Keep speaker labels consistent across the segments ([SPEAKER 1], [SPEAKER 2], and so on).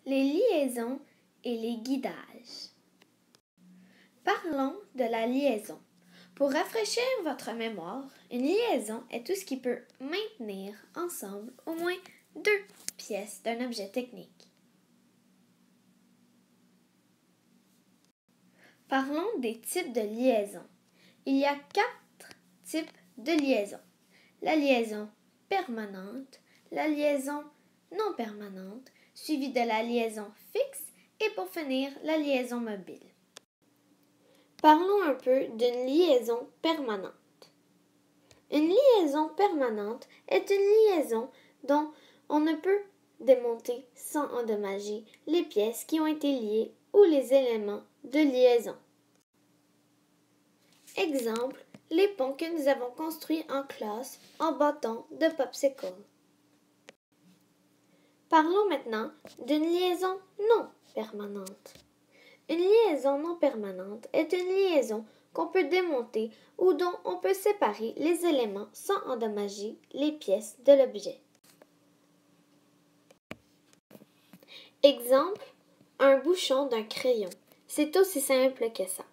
[SPEAKER 1] Les liaisons et les guidages. Parlons de la liaison. Pour rafraîchir votre mémoire, une liaison est tout ce qui peut maintenir ensemble au moins deux pièces d'un objet technique. Parlons des types de liaisons. Il y a 4 types de liaisons. La liaison permanente, la liaison non permanente, suivie de la liaison fixe et pour finir, la liaison mobile. Parlons un peu d'une liaison permanente. Une liaison permanente est une liaison dont on ne peut démonter sans endommager les pièces qui ont été liées ou les éléments de liaison. Exemple, les ponts que nous avons construits en classe en bâton de popsicle. Parlons maintenant d'une liaison non permanente. Une liaison non permanente est une liaison qu'on peut démonter ou dont on peut séparer les éléments sans endommager les pièces de l'objet. Exemple, un bouchon d'un crayon. C'est aussi simple que ça.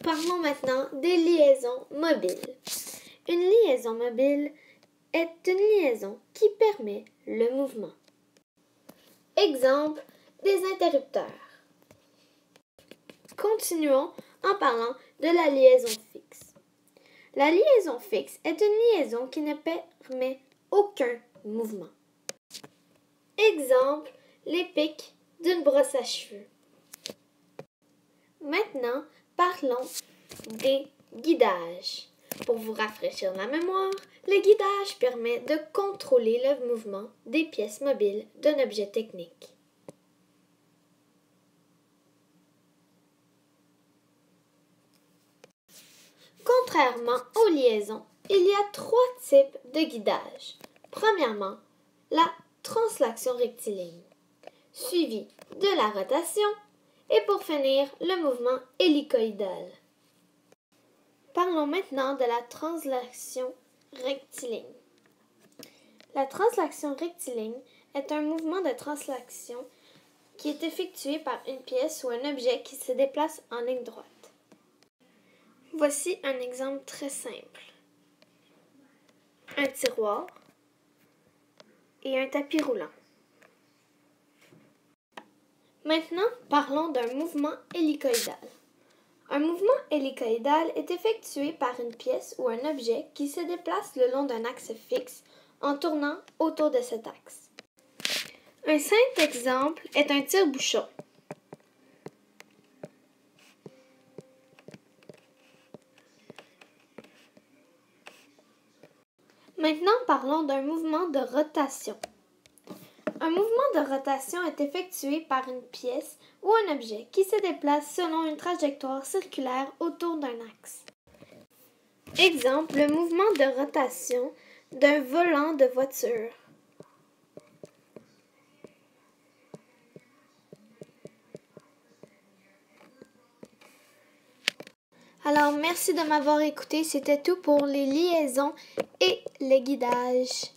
[SPEAKER 1] Parlons maintenant des liaisons mobiles. Une liaison mobile est une liaison qui permet le mouvement. Exemple, des interrupteurs. Continuons en parlant de la liaison fixe. La liaison fixe est une liaison qui ne permet aucun mouvement. Exemple, les pics d'une brosse à cheveux. Maintenant, parlons des guidages. Pour vous rafraîchir la mémoire, le guidage permet de contrôler le mouvement des pièces mobiles d'un objet technique. Contrairement aux liaisons, il y a 3 types de guidage. Premièrement, la translation rectiligne, suivie de la rotation et pour finir, le mouvement hélicoïdal. Parlons maintenant de la translation rectiligne. La translation rectiligne est un mouvement de translation qui est effectué par une pièce ou un objet qui se déplace en ligne droite. Voici un exemple très simple. Un tiroir et un tapis roulant. Maintenant, parlons d'un mouvement hélicoïdal. Un mouvement hélicoïdal est effectué par une pièce ou un objet qui se déplace le long d'un axe fixe en tournant autour de cet axe. Un simple exemple est un tire-bouchon. Maintenant, parlons d'un mouvement de rotation. Un mouvement de rotation est effectué par une pièce ou un objet qui se déplace selon une trajectoire circulaire autour d'un axe. Exemple, le mouvement de rotation d'un volant de voiture. Alors, merci de m'avoir écouté. C'était tout pour les liaisons et les guidages.